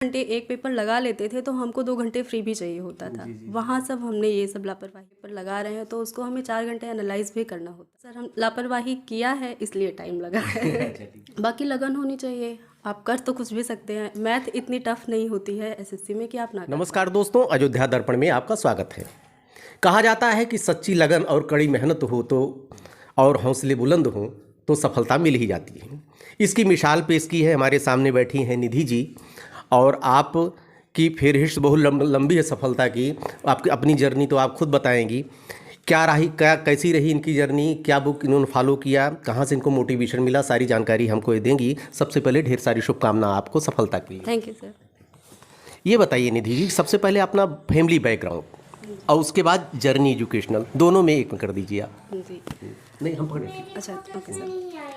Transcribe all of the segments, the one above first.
घंटे एक पेपर लगा लेते थे तो हमको 2 घंटे फ्री भी चाहिए होता था। वहाँ सब हमने ये सब लापरवाही पर लगा रहे हैं तो उसको हमें 4 घंटे एनालाइज भी करना होता है। सर हम लापरवाही किया है इसलिए टाइम लगा है। बाकी लगन होनी चाहिए, आप कर तो कुछ भी सकते हैं। मैथ इतनी टफ नहीं होती है एसएससी में कि आप ना कर नमस्कार दोस्तों, अयोध्या दर्पण में आपका स्वागत है। कहा जाता है कि सच्ची लगन और कड़ी मेहनत हो तो और हौसले बुलंद हों तो सफलता मिल ही जाती है। इसकी मिसाल पेश की है, हमारे सामने बैठी हैं निधि जी, और आप की फहरिस्त बहुत लंबी है सफलता की। आपकी अपनी जर्नी तो आप खुद बताएंगी, क्या रही, क्या कैसी रही इनकी जर्नी, क्या बुक इन्होंने फॉलो किया, कहाँ से इनको मोटिवेशन मिला, सारी जानकारी हमको ये देंगी। सबसे पहले ढेर सारी शुभकामनाएं आपको सफलता के लिए। Thank you sir. ये बताइए निधि जी, सबसे पहले अपना फैमिली बैकग्राउंड और उसके बाद जर्नी एजुकेशनल, दोनों में एक में कर दीजिए आप। जी नहीं हम पढ़े। अच्छा ओके सर।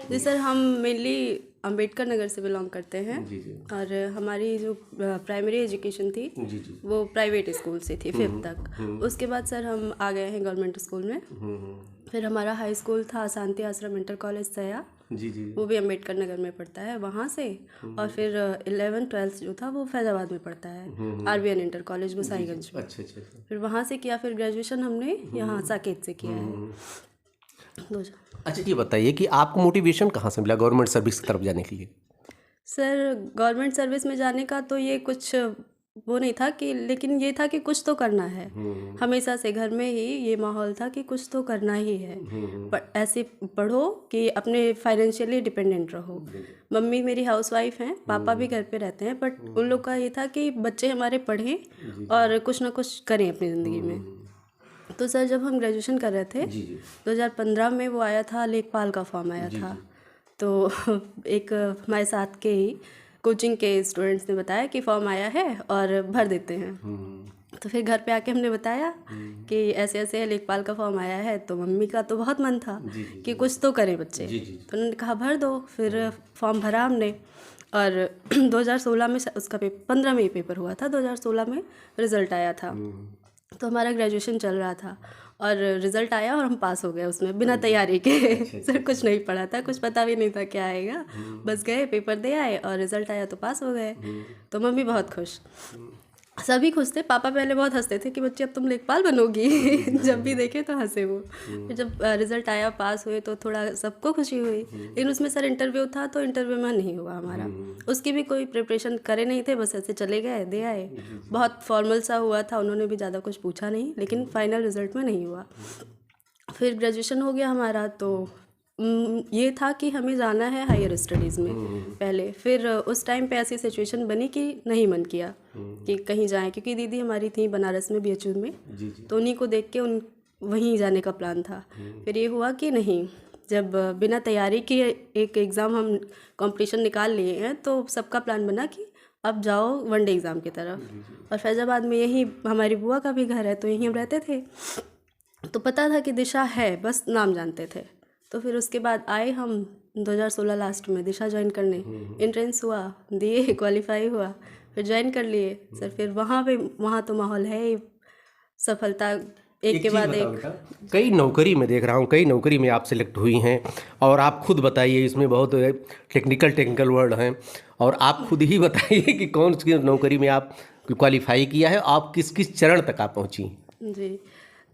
जी सर, हम मेनली अंबेडकर नगर से बिलोंग करते हैं। जी जी और हमारी जो प्राइमरी एजुकेशन थी जी जी वो प्राइवेट स्कूल से थी 5th तक। उसके बाद सर हम आ गए हैं गवर्नमेंट स्कूल में। फिर हमारा हाई स्कूल था शांति आश्रम इंटर कॉलेज सया, जी जी वो भी अंबेडकर नगर में पड़ता है वहाँ से। और फिर 11th-12th जो था वो फैजाबाद में पड़ता है, आरबीएन इंटर कॉलेज गोसाईगंज में। अच्छा अच्छा अच्छा। फिर वहाँ से किया, फिर ग्रेजुएशन हमने यहाँ साकेत से किया है। अच्छा ये बताइए कि आपको मोटिवेशन कहाँ से मिला गवर्नमेंट सर्विस की तरफ जाने के लिए? सर गवर्नमेंट सर्विस में जाने का तो ये कुछ वो नहीं था कि, लेकिन ये था कि कुछ तो करना है। हमेशा से घर में ही ये माहौल था कि कुछ तो करना ही है। पर ऐसे पढ़ो कि अपने फाइनेंशियली डिपेंडेंट रहो। मम्मी मेरी हाउसवाइफ हैं, पापा भी घर पे रहते हैं, बट उन लोग का ये था कि बच्चे हमारे पढ़ें और कुछ ना कुछ करें अपनी ज़िंदगी में। तो सर जब हम ग्रेजुएशन कर रहे थे 2015 में वो आया था, लेखपाल का फॉर्म आया था। तो एक हमारे साथ के ही कोचिंग के स्टूडेंट्स ने बताया कि फॉर्म आया है और भर देते हैं। तो फिर घर पे आके हमने बताया कि ऐसे ऐसे है, लेखपाल का फॉर्म आया है। तो मम्मी का तो बहुत मन था कि कुछ तो करें बच्चे। तो उन्होंने कहा भर दो। फिर फॉर्म भरा हमने और 2016 में उसका 15 में ही पेपर हुआ था, 2016 में रिज़ल्ट आया था। तो हमारा ग्रेजुएशन चल रहा था और रिज़ल्ट आया और हम पास हो गए उसमें बिना तैयारी के। सर कुछ नहीं पढ़ा था, कुछ पता भी नहीं था क्या आएगा, बस गए पेपर दे आए और रिज़ल्ट आया तो पास हो गए। तो मम्मी बहुत खुश, सभी खुश थे। पापा पहले बहुत हंसते थे कि बच्ची अब तुम लेखपाल बनोगी। जब भी देखे तो हंसे वो। फिर जब रिज़ल्ट आया, पास हुए, तो थोड़ा सबको खुशी हुई। लेकिन उसमें सर इंटरव्यू था तो इंटरव्यू में नहीं हुआ हमारा। उसकी भी कोई प्रिपरेशन करे नहीं थे, बस ऐसे चले गए, दे आए। बहुत फॉर्मल सा हुआ था, उन्होंने भी ज़्यादा कुछ पूछा नहीं, लेकिन फाइनल रिज़ल्ट में नहीं हुआ। फिर ग्रेजुएशन हो गया हमारा। तो ये था कि हमें जाना है हायर स्टडीज़ में पहले। फिर उस टाइम पे ऐसी सिचुएशन बनी कि नहीं मन किया कि कहीं जाएं, क्योंकि दीदी हमारी थी बनारस में बीएचयू में। तो उन्हीं को देख के वहीं जाने का प्लान था। फिर ये हुआ कि नहीं, जब बिना तैयारी के एक एग्ज़ाम हम कंपटीशन निकाल लिए हैं तो सबका प्लान बना कि अब जाओ वनडे एग्ज़ाम की तरफ। और फैज़ाबाद में यहीं हमारी बुआ का भी घर है, तो यहीं हम रहते थे। तो पता था कि दिशा है, बस नाम जानते थे। तो फिर उसके बाद आए हम 2016 लास्ट में दिशा ज्वाइन करने। एंट्रेंस हुआ, दिए, क्वालिफाई हुआ, फिर ज्वाइन कर लिए सर। फिर वहाँ तो माहौल है ही, सफलता एक के बाद एक। कई नौकरी में देख रहा हूँ, कई नौकरी में आप सिलेक्ट हुई हैं, और आप खुद बताइए, इसमें बहुत टेक्निकल वर्ड हैं, और आप खुद ही बताइए कि कौन सी नौकरी में आप क्वालिफाई किया है, आप किस किस चरण तक आप पहुँची? जी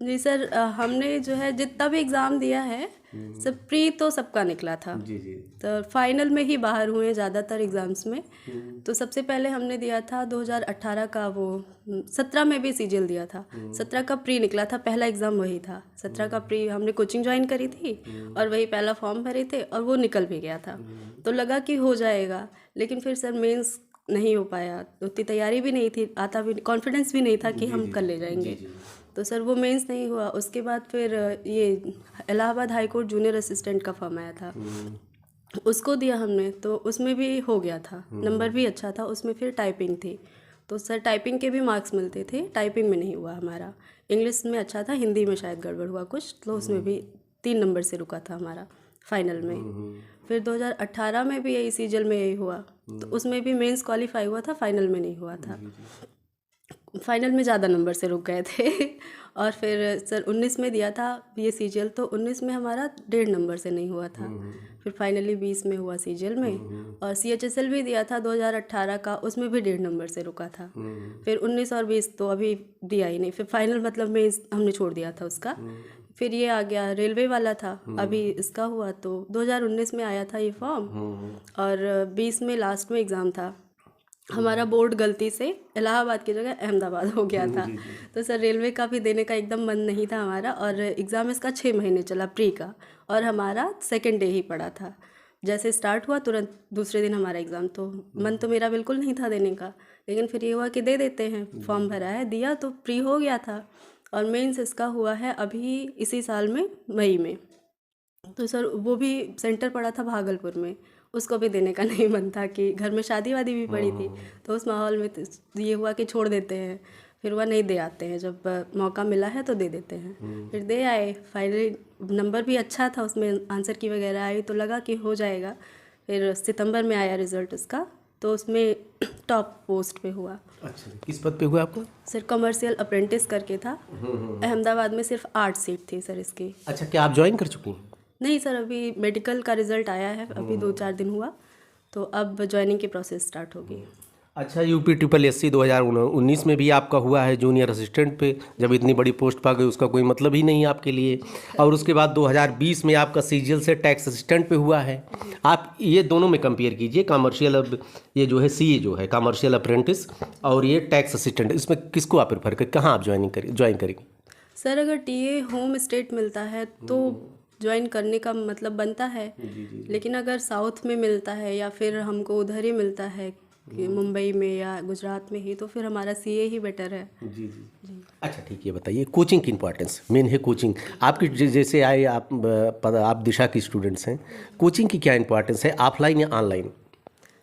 जी सर, हमने जो है जितना भी एग्ज़ाम दिया है सब प्री तो सबका निकला था। जी जी। तो फाइनल में ही बाहर हुए ज़्यादातर एग्ज़ाम्स में। तो सबसे पहले हमने दिया था 2018 का, वो 17 में भी सीजीएल दिया था। 17 का प्री निकला था, पहला एग्ज़ाम वही था। 17 का प्री हमने कोचिंग ज्वाइन करी थी और वही पहला फॉर्म भरे थे और वो निकल भी गया था। तो लगा कि हो जाएगा, लेकिन फिर सर मेंस नहीं हो पाया, उतनी तैयारी भी नहीं थी, आता भी कॉन्फिडेंस भी नहीं था कि हम कर ले जाएंगे। तो सर वो मेंस नहीं हुआ। उसके बाद फिर ये Allahabad high court junior assistant का फॉर्म आया था, उसको दिया हमने। तो उसमें भी हो गया था, नंबर भी अच्छा था उसमें। फिर टाइपिंग थी, तो सर टाइपिंग के भी मार्क्स मिलते थे, टाइपिंग में नहीं हुआ हमारा। इंग्लिश में अच्छा था, हिंदी में शायद गड़बड़ हुआ कुछ, तो उसमें भी 3 नंबर से रुका था हमारा फाइनल में। फिर 2018 में भी यही सीजीएल में यही हुआ, तो उसमें भी मेंस क्वालिफाई हुआ था, फाइनल में नहीं हुआ था। फाइनल में ज़्यादा नंबर से रुक गए थे और फिर सर 19 में दिया था ये सीजीएल, तो 19 में हमारा 1.5 नंबर से नहीं हुआ था। फिर फाइनली 20 में हुआ सीजीएल में। और सीएचएसएल भी दिया था 2018 का, उसमें भी 1.5 नंबर से रुका था। फिर 19 और 20 तो अभी दिया ही नहीं। फिर फाइनल मतलब में हमने छोड़ दिया था उसका। फिर ये आ गया रेलवे वाला था, अभी इसका हुआ तो 2019 में आया था ये फॉर्म और 20 में लास्ट में एग्ज़ाम था। हमारा बोर्ड गलती से इलाहाबाद की जगह अहमदाबाद हो गया था। तो सर रेलवे का भी देने का एकदम मन नहीं था हमारा, और एग्ज़ाम इसका 6 महीने चला प्री का, और हमारा सेकंड डे ही पड़ा था। जैसे स्टार्ट हुआ तुरंत दूसरे दिन हमारा एग्ज़ाम, तो मन तो मेरा बिल्कुल नहीं था देने का, लेकिन फिर ये हुआ कि दे देते हैं। फॉर्म भरा है, दिया तो प्री हो गया था। और मेंस इसका हुआ है अभी इसी साल में मई में। तो सर वो भी सेंटर पड़ा था भागलपुर में, उसको भी देने का नहीं मन था कि घर में शादी वादी भी पड़ी थी, तो उस माहौल में तो ये हुआ कि छोड़ देते हैं। फिर वह नहीं दे आते हैं, जब मौका मिला है तो दे देते हैं। फिर दे आए, फाइनली नंबर भी अच्छा था उसमें, आंसर की वगैरह आई तो लगा कि हो जाएगा। फिर सितंबर में आया रिज़ल्ट उसका, तो उसमें टॉप पोस्ट पे हुआ। अच्छा, किस पद पे हुआ आपको? सर कमर्शियल अप्रेंटिस करके था। अहमदाबाद में सिर्फ 8 सीट थी सर इसकी। अच्छा, क्या आप ज्वाइन कर चुकी हैं? नहीं सर, अभी मेडिकल का रिज़ल्ट आया है, अभी 2-4 दिन हुआ, तो अब ज्वाइनिंग की प्रोसेस स्टार्ट होगी। अच्छा, यूपी SSSC 2019 में भी आपका हुआ है जूनियर असिस्टेंट पे। जब इतनी बड़ी पोस्ट पा गई उसका कोई मतलब ही नहीं आपके लिए। और उसके बाद 2020 में आपका सीजीएल से टैक्स असिस्टेंट पे हुआ है। आप ये दोनों में कंपेयर कीजिए, कमर्शियल, अब ये जो है सीए जो है कमर्शियल अप्रेंटिस, और ये टैक्स असिस्टेंट, इसमें किसको आप प्रेफर करें, कहाँ आप ज्वाइन करेंगे? सर अगर टीए होम स्टेट मिलता है तो ज्वाइन करने का मतलब बनता है, लेकिन अगर साउथ में मिलता है या फिर हमको उधर ही मिलता है कि मुंबई में या गुजरात में ही, तो फिर हमारा सीए ही बेटर है। जी। अच्छा ठीक है, बताइए कोचिंग की इंपॉर्टेंस। मेन है कोचिंग आपकी, जैसे आए आप दिशा की स्टूडेंट्स हैं, कोचिंग की क्या इंपॉर्टेंस है, ऑफलाइन या ऑनलाइन?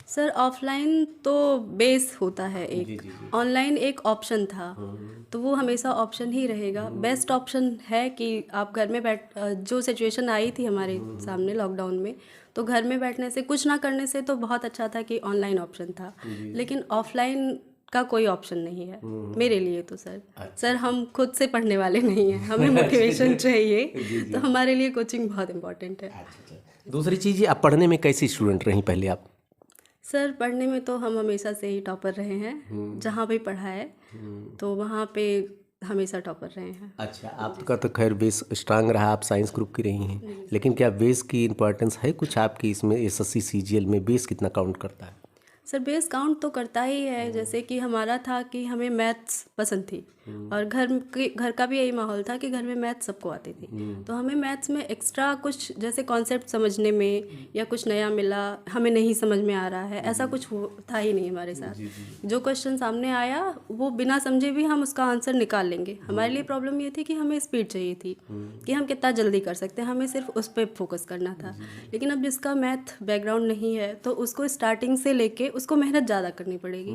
सर ऑफलाइन तो बेस होता है एक, ऑनलाइन एक ऑप्शन था, तो वो हमेशा ऑप्शन ही रहेगा। बेस्ट ऑप्शन है कि आप घर में जो सिचुएशन आई थी हमारे सामने लॉकडाउन में, तो घर में बैठने से, कुछ ना करने से तो बहुत अच्छा था कि ऑनलाइन ऑप्शन था, लेकिन ऑफलाइन का कोई ऑप्शन नहीं है मेरे लिए तो सर। सर हम खुद से पढ़ने वाले नहीं हैं, हमें मोटिवेशन चाहिए, तो हमारे लिए कोचिंग बहुत इम्पोर्टेंट है। दूसरी चीज़, आप पढ़ने में कैसी स्टूडेंट रहीं पहले आप? सर पढ़ने में तो हम हमेशा से ही टॉपर रहे हैं, जहाँ भी पढ़ा है तो वहाँ पे हमेशा टॉपर रहे हैं। अच्छा, आपका तो खैर बेस स्ट्रांग रहा, आप साइंस ग्रुप की रही हैं, लेकिन क्या बेस की इम्पोर्टेंस है कुछ आपकी इसमें? एसएससी सीजीएल में बेस कितना काउंट करता है? सर बेस काउंट तो करता ही है, जैसे कि हमारा था कि हमें मैथ्स पसंद थी, और घर का भी यही माहौल था कि घर में मैथ्स सबको आती थी, तो हमें मैथ्स में एक्स्ट्रा कुछ जैसे कॉन्सेप्ट समझने में या कुछ नया मिला, हमें नहीं समझ में आ रहा है, ऐसा कुछ था ही नहीं हमारे साथ। जो क्वेश्चन सामने आया वो बिना समझे भी हम उसका आंसर निकाल लेंगे। हमारे लिए प्रॉब्लम ये थी कि हमें स्पीड चाहिए थी कि हम कितना जल्दी कर सकते हैं, हमें सिर्फ उस पर फोकस करना था। लेकिन अब जिसका मैथ बैकग्राउंड नहीं है तो उसको स्टार्टिंग से लेके उसको मेहनत ज़्यादा करनी पड़ेगी,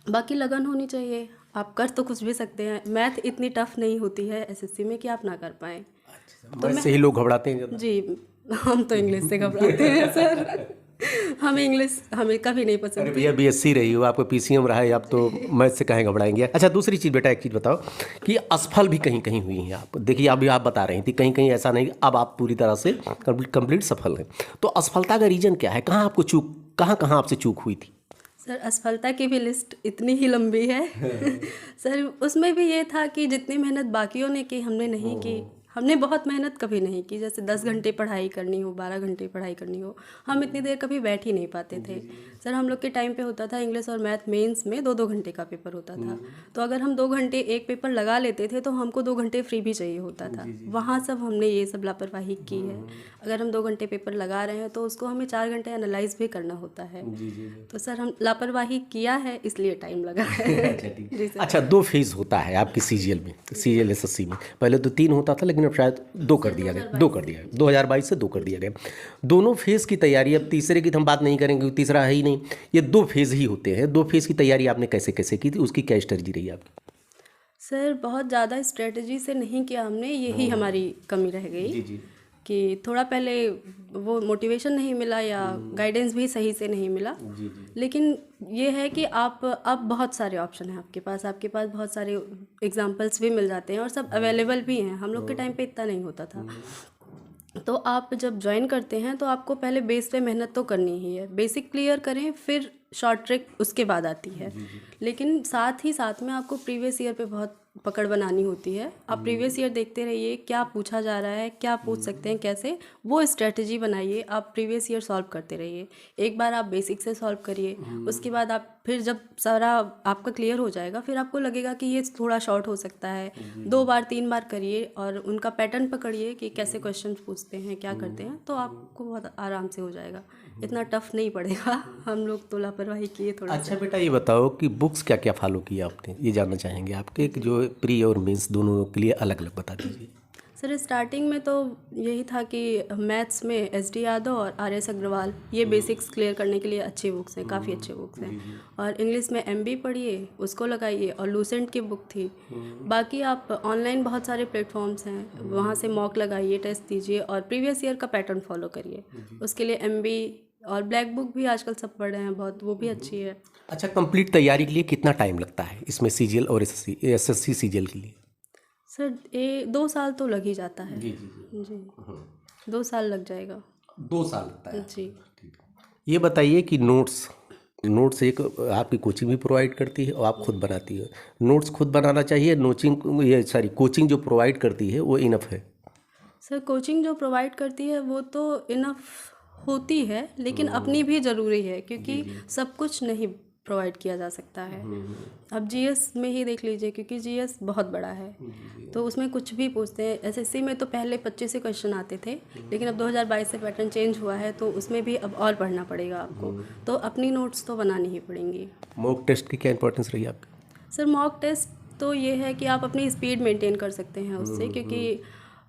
बाकी लगन होनी चाहिए। आप कर तो कुछ भी सकते हैं, मैथ इतनी टफ नहीं होती है एसएससी में कि आप ना कर पाएँ। तो मैथ से ही लोग घबराते हैं जी, हम तो इंग्लिश से घबराते हैं सर, हमें इंग्लिश हमें कभी नहीं पसंद। अरे भैया बीएससी रही हो, आपको पीसीएम रहा है, आप तो मैथ से कहीं घबराएंगे। अच्छा दूसरी चीज़ बेटा, एक चीज़ बताओ कि असफल भी कहीं कहीं हुई हैं आप। देखिए अभी आप बता रही थी कहीं कहीं ऐसा नहीं, अब आप पूरी तरह से कंप्लीट सफल हैं, तो असफलता का रीज़न क्या है? कहाँ आपको कहाँ आपसे चूक हुई थी? सर असफलता की भी लिस्ट इतनी ही लंबी है सर उसमें भी ये था कि जितनी मेहनत बाकियों ने की हमने नहीं की। हमने बहुत मेहनत कभी नहीं की, जैसे 10 घंटे पढ़ाई करनी हो, 12 घंटे पढ़ाई करनी हो, हम इतनी देर कभी बैठ ही नहीं पाते थे। सर हम लोग के टाइम पे होता था इंग्लिश और मैथ मेंस में 2-2 घंटे का पेपर होता था, तो अगर हम 2 घंटे एक पेपर लगा लेते थे तो हमको 2 घंटे फ्री भी चाहिए होता था। वहाँ सब हमने ये सब लापरवाही की है। अगर हम 2 घंटे पेपर लगा रहे हैं तो उसको हमें 4 घंटे एनालाइज भी करना होता है। तो सर हम लापरवाही किया है, इसलिए टाइम लगा है। अच्छा 2 फेज़ होता है आपकी सीजीएल में, सीजीएल एसएससी में। पहले तो 3 होता था, लेकिन अब शायद 2 कर दिया गया, 2022 से 2 कर दिया गया। दोनों फेज़ की तैयारी, अब तीसरे की तो हम बात नहीं करेंगे क्योंकि तीसरा है ही नहीं, ये 2 फेज़ ही होते हैं। 2 फेज़ की तैयारी आपने कैसे कैसे की थी, उसकी क्या स्ट्रेटजी रही आपकी? सर बहुत ज़्यादा स्ट्रेटजी से नहीं किया हमने, यही हमारी कमी रह गई। कि थोड़ा पहले वो मोटिवेशन नहीं मिला या गाइडेंस भी सही से नहीं मिला। लेकिन ये है कि आप अब बहुत सारे ऑप्शन हैं आपके पास बहुत सारे एग्जांपल्स भी मिल जाते हैं और सब अवेलेबल भी हैं। हम लोग के टाइम पे इतना नहीं होता था। तो आप जब ज्वाइन करते हैं तो आपको पहले बेस पे मेहनत तो करनी ही है, बेसिक क्लियर करें, फिर शॉर्ट ट्रिक उसके बाद आती है। लेकिन साथ ही साथ में आपको प्रीवियस ईयर पे बहुत पकड़ बनानी होती है। आप प्रीवियस ईयर देखते रहिए, क्या पूछा जा रहा है, क्या पूछ सकते हैं, कैसे, वो स्ट्रेटजी बनाइए। आप प्रीवियस ईयर सॉल्व करते रहिए। एक बार आप बेसिक से सॉल्व करिए, उसके बाद आप फिर जब सारा आपका क्लियर हो जाएगा, फिर आपको लगेगा कि ये थोड़ा शॉर्ट हो सकता है, 2 बार 3 बार करिए और उनका पैटर्न पकड़िए कि कैसे क्वेश्चन पूछते हैं, क्या करते हैं, तो आपको बहुत आराम से हो जाएगा। इतना टफ नहीं पड़ेगा। हम लोग तो लापरवाही किए थोड़ा। अच्छा बेटा, ये बताओ कि बुक्स क्या क्या फॉलो किया आपने, ये जानना चाहेंगे आपके, कि जो प्री और मेंस दोनों के लिए अलग अलग बता दीजिए। सर स्टार्टिंग में तो यही था कि मैथ्स में SD यादव और RS अग्रवाल, ये बेसिक्स क्लियर करने के लिए अच्छी बुक्स हैं, काफ़ी अच्छे बुक्स हैं। और इंग्लिश में MB पढ़िए, उसको लगाइए, और लूसेंट की बुक थी। बाकी आप ऑनलाइन बहुत सारे प्लेटफॉर्म्स हैं, वहाँ से मॉक लगाइए, टेस्ट दीजिए और प्रीवियस ईयर का पैटर्न फॉलो करिए। उसके लिए MB और ब्लैक बुक भी आजकल सब पढ़ रहे हैं बहुत, वो भी अच्छी है। अच्छा, कंप्लीट तैयारी के लिए कितना टाइम लगता है इसमें, CGL और SSC CGL के लिए? सर 2 साल तो लग ही जाता है। जी 2 साल लग जाएगा। 2 साल लगता है जी। ये बताइए कि नोट्स एक आपकी कोचिंग भी प्रोवाइड करती है और आप खुद बनाती है। नोट्स खुद बनाना चाहिए, कोचिंग जो प्रोवाइड करती है वो इनफ है? सर कोचिंग जो प्रोवाइड करती है वो तो इनफ होती है, लेकिन अपनी भी ज़रूरी है, क्योंकि सब कुछ नहीं प्रोवाइड किया जा सकता है। अब GS में ही देख लीजिए, क्योंकि GS बहुत बड़ा है, तो उसमें कुछ भी पूछते हैं। SSC में तो पहले 25 से क्वेश्चन आते थे, लेकिन अब 2022 से पैटर्न चेंज हुआ है, तो उसमें भी अब और पढ़ना पड़ेगा आपको, तो अपनी नोट्स तो बनानी ही पड़ेंगी। मॉक टेस्ट की क्या इंपॉर्टेंस रही आपकी? सर मॉक टेस्ट तो ये है कि आप अपनी स्पीड मेंटेन कर सकते हैं उससे, क्योंकि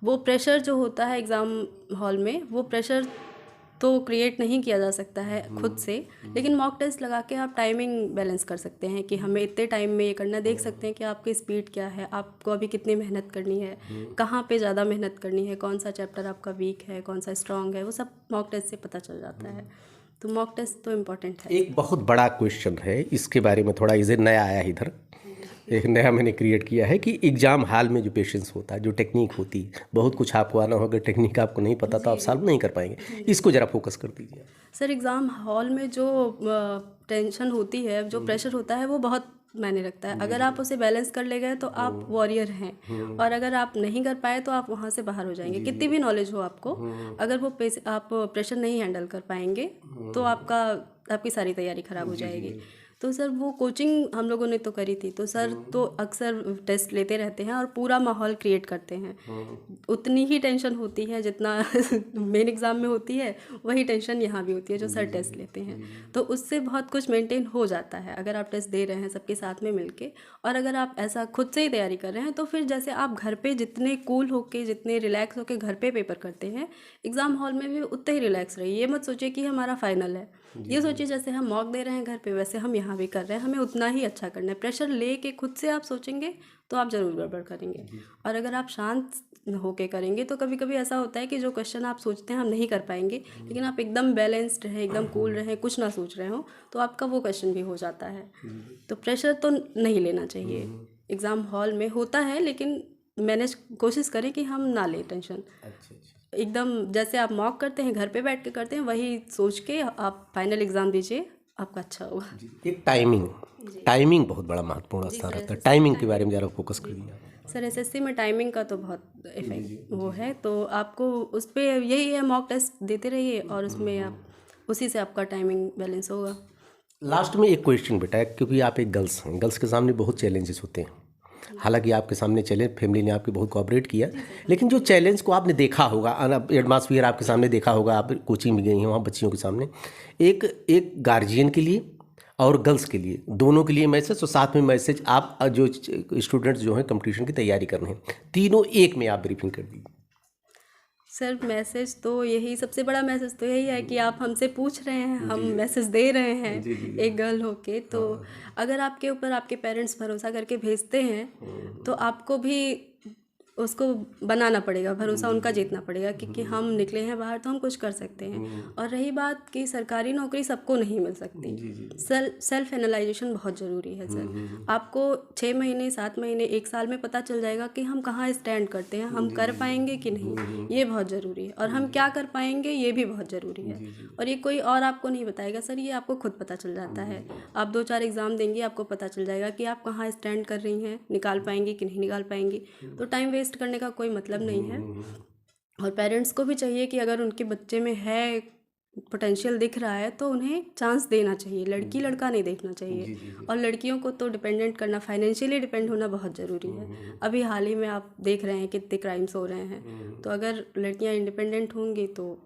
वो प्रेशर जो होता है एग्ज़ाम हॉल में, वो प्रेशर तो क्रिएट नहीं किया जा सकता है खुद से, लेकिन मॉक टेस्ट लगा के आप टाइमिंग बैलेंस कर सकते हैं कि हमें इतने टाइम में ये करना, देख सकते हैं कि आपकी स्पीड क्या है, आपको अभी कितनी मेहनत करनी है, कहाँ पे ज़्यादा मेहनत करनी है, कौन सा चैप्टर आपका वीक है, कौन सा स्ट्रांग है, वो सब मॉक टेस्ट से पता चल जाता है। तो मॉक टेस्ट तो इम्पोर्टेंट है। एक बहुत बड़ा क्वेश्चन है, इसके बारे में थोड़ा इसे नया आया है इधर, एक नया मैंने क्रिएट किया है कि एग्ज़ाम हॉल में जो पेशेंस होता है, जो टेक्निक होती है, बहुत कुछ आपको आना होगा, टेक्निक आपको नहीं पता तो आप सॉल्व नहीं कर पाएंगे। इसको ज़रा फोकस कर दीजिए। सर एग्ज़ाम हॉल में जो टेंशन होती है, जो प्रेशर होता है, वो बहुत मायने रखता है। अगर आप उसे बैलेंस कर ले गए तो आप वॉरियर हैं, और अगर आप नहीं कर पाए तो आप वहाँ से बाहर हो जाएंगे। कितनी भी नॉलेज हो आपको, अगर वो आप प्रेशर नहीं हैंडल कर पाएंगे तो आपकी सारी तैयारी ख़राब हो जाएगी। तो सर वो कोचिंग हम लोगों ने तो करी थी, तो सर तो अक्सर टेस्ट लेते रहते हैं और पूरा माहौल क्रिएट करते हैं। उतनी ही टेंशन होती है जितना मेन एग्ज़ाम में होती है, वही टेंशन यहाँ भी होती है जो सर टेस्ट लेते हैं। तो उससे बहुत कुछ मेंटेन हो जाता है अगर आप टेस्ट दे रहे हैं सबके साथ में मिलके। और अगर आप ऐसा खुद से ही तैयारी कर रहे हैं, तो फिर जैसे आप घर पे जितने कूल होके, जितने रिलैक्स होके घर पे पेपर करते हैं, एग्ज़ाम हॉल में भी उतने ही रिलैक्स रहिए। ये मत सोचिए कि हमारा फाइनल है, ये सोचिए जैसे हम मॉक दे रहे हैं घर पे, वैसे हम यहाँ भी कर रहे हैं, हमें उतना ही अच्छा करना है। प्रेशर ले के खुद से आप सोचेंगे तो आप ज़रूर गड़बड़ करेंगे। और अगर आप शांत होके करेंगे तो कभी कभी ऐसा होता है कि जो क्वेश्चन आप सोचते हैं हम नहीं कर पाएंगे, लेकिन आप एकदम बैलेंस्ड रहें, एकदम कूल रहें, कुछ ना सोच रहे हो, तो आपका वो क्वेश्चन भी हो जाता है। तो प्रेशर तो नहीं लेना चाहिए। एग्ज़ाम हॉल में होता है, लेकिन मैनेज कोशिश करें कि हम ना लें टेंशन। एकदम जैसे आप मॉक करते हैं, घर पे बैठ के करते हैं, वही सोच के आप फाइनल एग्ज़ाम दीजिए, आपका अच्छा होगा। एक टाइमिंग बहुत बड़ा महत्वपूर्ण स्थान रहता है। टाइमिंग के बारे में ज़रा फोकस करिए। सर SSC में टाइमिंग का तो बहुत इफेक्ट वो है, तो आपको उस पर यही है, मॉक टेस्ट देते रहिए और उसमें आप उसी से आपका टाइमिंग बैलेंस होगा। लास्ट में एक क्वेश्चन बेटा, क्योंकि आप एक गर्ल्स हैं, गर्ल्स के सामने बहुत चैलेंजेस होते हैं। हालांकि आपके सामने चैलेंज, फैमिली ने आपकी बहुत कोऑपरेट किया, लेकिन जो चैलेंज को आपने देखा होगा, एटमॉस्फेयर आपके सामने देखा होगा, आप कोचिंग भी गई हैं वहाँ बच्चियों के सामने, एक गार्जियन के लिए और गर्ल्स के लिए, दोनों के लिए मैसेज, और साथ में मैसेज आप जो स्टूडेंट्स जो हैं कंपटीशन की तैयारी कर रहे हैं, तीनों एक में आप ब्रीफिंग कर दीजिए। सर मैसेज तो यही, सबसे बड़ा मैसेज तो यही है कि आप हमसे पूछ रहे हैं, हम मैसेज दे रहे हैं एक गर्ल होके, तो अगर आपके ऊपर आपके पेरेंट्स भरोसा करके भेजते हैं तो आपको भी उसको बनाना पड़ेगा, भरोसा उनका जीतना पड़ेगा कि हम निकले हैं बाहर तो हम कुछ कर सकते हैं। और रही बात कि सरकारी नौकरी सबको नहीं मिल सकती, सेल्फ एनालाइजेशन बहुत ज़रूरी है सर। आपको 6 महीने 7 महीने 1 साल में पता चल जाएगा कि हम कहाँ स्टैंड करते हैं, हम कर पाएंगे कि नहीं, ये बहुत ज़रूरी है। और हम क्या कर पाएंगे ये भी बहुत ज़रूरी है। और ये कोई और आपको नहीं बताएगा सर, ये आपको खुद पता चल जाता है। आप 2-4 एग्ज़ाम देंगे, आपको पता चल जाएगा कि आप कहाँ स्टैंड कर रही हैं, निकाल पाएंगी कि नहीं निकाल पाएंगी। तो टाइम वेस्ट करने का कोई मतलब नहीं है। और पेरेंट्स को भी चाहिए कि अगर उनके बच्चे में है पोटेंशियल दिख रहा है तो उन्हें चांस देना चाहिए, लड़की लड़का नहीं देखना चाहिए। और लड़कियों को तो डिपेंडेंट करना, फाइनेंशियली डिपेंड होना बहुत ज़रूरी है। अभी हाल ही में आप देख रहे हैं कितने क्राइम्स हो रहे हैं। तो अगर लड़कियां इंडिपेंडेंट होंगी तो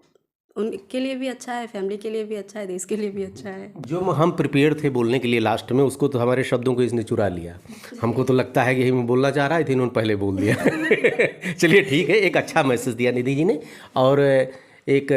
उनके लिए भी अच्छा है, फैमिली के लिए भी अच्छा है, देश के लिए भी अच्छा है। जो हम प्रिपेयर थे बोलने के लिए लास्ट में, उसको तो हमारे शब्दों को इसने चुरा लिया। हमको तो लगता है कि हम बोलना चाह रहा है, इन्होंने पहले बोल दिया। चलिए ठीक है, एक अच्छा मैसेज दिया निधि जी ने। और एक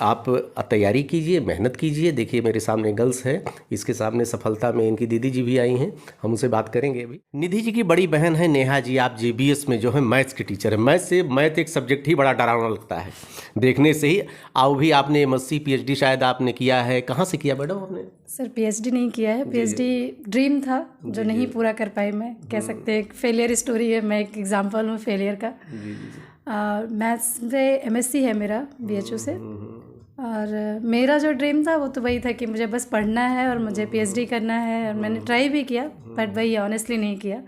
आप तैयारी कीजिए, मेहनत कीजिए। देखिए मेरे सामने गर्ल्स है, इसके सामने सफलता में इनकी दीदी जी भी आई हैं, हम उनसे बात करेंगे अभी। निधि जी की बड़ी बहन है नेहा जी, आप JBS में जो है मैथ्स की टीचर है। मैथ एक सब्जेक्ट ही बड़ा डरावना लगता है देखने से ही। आओ भी आपने MSc PhD शायद आपने किया है, कहाँ से किया मैडम आपने? सर PhD नहीं किया है, PhD ड्रीम था जो नहीं पूरा कर पाई मैं, कह सकते हैं एक फेलियर स्टोरी है, मैं एक एग्जाम्पल हूँ फेलियर का। मैथ्स से MSc है मेरा BHU से। और मेरा जो ड्रीम था वो तो वही था कि मुझे बस पढ़ना है और मुझे PhD करना है। और मैंने ट्राई भी किया बट वही ऑनेस्टली नहीं किया।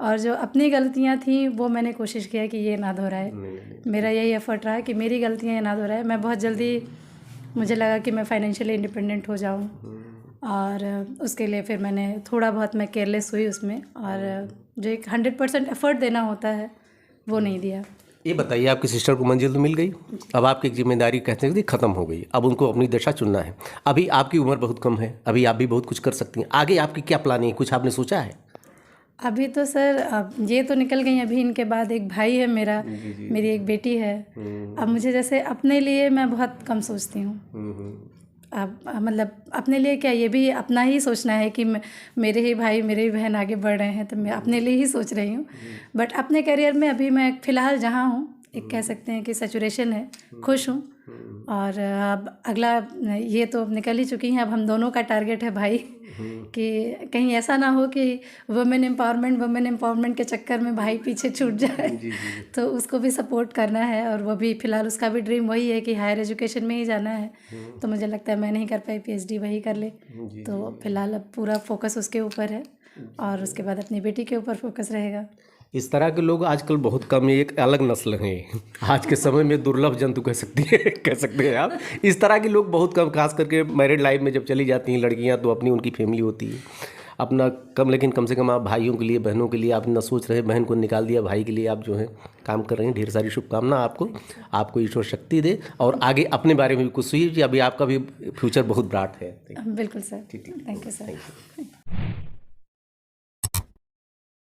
और जो अपनी गलतियां थी वो मैंने कोशिश किया कि ये ना दोहराए। मेरा यही एफर्ट रहा कि मेरी गलतियां ये ना दोहराए। मैं बहुत जल्दी, मुझे लगा कि मैं फाइनेंशियली इंडिपेंडेंट हो जाऊं, और उसके लिए फिर मैंने थोड़ा बहुत मैं केयरलेस हुई उसमें, और जो एक 100% एफर्ट देना होता है वो नहीं दिया। ये बताइए, आपकी सिस्टर को मंजिल तो मिल गई, अब आपकी एक जिम्मेदारी कहते हैं कि ख़त्म हो गई, अब उनको अपनी दिशा चुनना है। अभी आपकी उम्र बहुत कम है, अभी आप भी बहुत कुछ कर सकती हैं। आगे आपकी क्या प्लानिंग है, कुछ आपने सोचा है? अभी तो सर अब ये तो निकल गई, अभी इनके बाद एक भाई है मेरा, मेरी एक बेटी है। अब मुझे जैसे अपने लिए मैं बहुत कम सोचती हूँ। अब मतलब अपने लिए क्या, ये भी अपना ही सोचना है कि मेरे ही भाई मेरे ही बहन आगे बढ़ रहे हैं तो मैं अपने लिए ही सोच रही हूँ। बट अपने करियर में अभी मैं फ़िलहाल जहाँ हूँ, एक कह सकते हैं कि सैचुरेशन है, खुश हूँ। और अब अगला ये तो निकल ही चुकी हैं, अब हम दोनों का टारगेट है भाई कि कहीं ऐसा ना हो कि वुमेन एम्पावरमेंट के चक्कर में भाई पीछे छूट जाए। तो उसको भी सपोर्ट करना है। और वो भी फ़िलहाल उसका भी ड्रीम वही है कि हायर एजुकेशन में ही जाना है। तो मुझे लगता है मैं नहीं कर पाई, PhD वही कर ले। तो फ़िलहाल अब पूरा फोकस उसके ऊपर है, और उसके बाद अपनी बेटी के ऊपर फोकस रहेगा। इस तरह के लोग आजकल बहुत कम है, एक अलग नस्ल है आज के समय में, दुर्लभ जंतु कह सकते हैं आप। इस तरह के लोग बहुत कम, खास करके मैरिड लाइफ में जब चली जाती हैं लड़कियां तो अपनी उनकी फैमिली होती है अपना कम, लेकिन कम से कम आप भाइयों के लिए, बहनों के लिए आप न सोच रहे, बहन को निकाल दिया, भाई के लिए आप जो है काम कर रहे हैं। ढेर सारी शुभकामना आपको ईश्वर शक्ति दे, और आगे अपने बारे में भी कुछ सोचिए, अभी आपका भी फ्यूचर बहुत ब्राइट है। बिल्कुल सर, थैंक यू सर।